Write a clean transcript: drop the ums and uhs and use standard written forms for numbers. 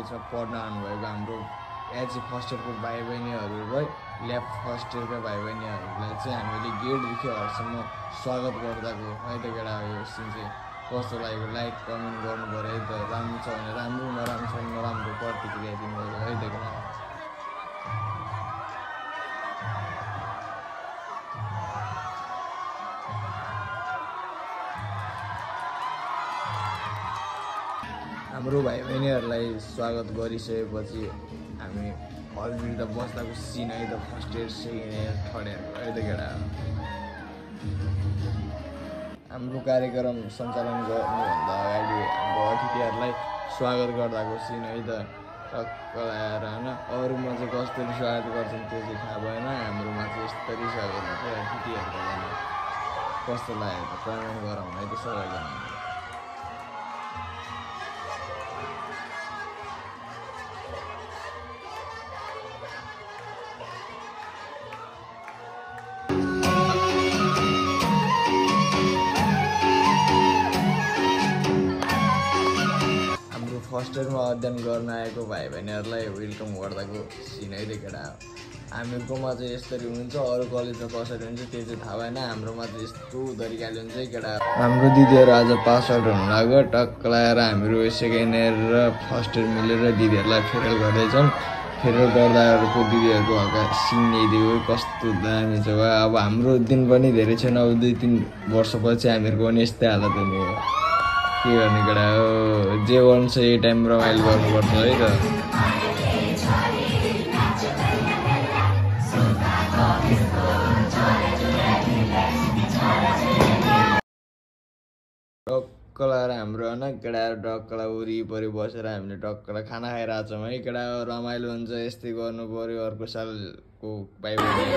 कलेजमा पढ्न आउनुभएको हाम्रो एज फर्स्ट इयरको भाइ बहिनीहरू र ल्याब फर्स्ट इयरका भाइ बहिनीहरूलाई चाहिँ हामीले गेटदेखि हरसम्म स्वागत गर्दाको है त केटा यो सिन चाहिँ कस्तो लागेको लाइक कमेन्ट गर्नु पऱ्यो है त राम्रो छ भने राम्रो नराम्रो छ भने नराम्रो प्रतिक्रिया दिनुभयो है त केटा हाम्रो भाइ बहिनीहरूलाई स्वागत गरिसकेपछि हामी हलभित्र बस्दाको सिन है त first year second year third year है त केटा हाम्रो कार्यक्रम सञ्चालन गर्नुभन्दा अगाडि हाम्रो अतिथिहरूलाई स्वागत गर्दाको सिन है त टक्क लगाएर होइन अरूमा चाहिँ कसरी स्वागत गर्छन् त्यो चाहिँ थाहा भएन हाम्रोमा चाहिँ यस्तरी स्वागत हुन्छ अतिथिहरूको कस्तो लाग्यो त कमेन्ट गरौँ है त सबैजना फर्स्ट इयरमा अध्ययन गर्न आएको भाइ बहिनीहरूलाई वेलकम गर्दाको सिन है त केटा हामीहरूकोमा चाहिँ यसरी हुन्छ अरू कलेजमा कसरी हुन्छ त्यो चाहिँ थाहा भएन हाम्रोमा चाहिँ यस्तो तरिकाले हुन्छ है केटा हाम्रो दिदीहरू आज पास आउट हुनु लाग्यो टक्क लगाएर हामीहरू सेकेन्ड इयर र फर्स्ट इयर मिलेर दिदीहरूलाई फेरवेल गर्दैछन् फेरवेल गर्दाको दिदीहरूको हल्का सिन दियो कस्तो दामी छ भयो अब हाम्रो दिन पनि धेरै छैन अब 2-3 वर्षपछि हामीहरूको पनि यस्तै हालत हुने हो के गर्ने केटा हो जे गर्नु छ यही टाइम रमाइलो गर्नुपर्छ है त टक्क लगाएर हाम्रो होइन केटाहरू टक्कलाई वरिपरि बसेर हामीले टक्कलाई खाना खाइरहेको छौँ है केटा रमाइलो हुन्छ यस्तै गर्नु पऱ्यो अर्को सालको भाइ बहिनी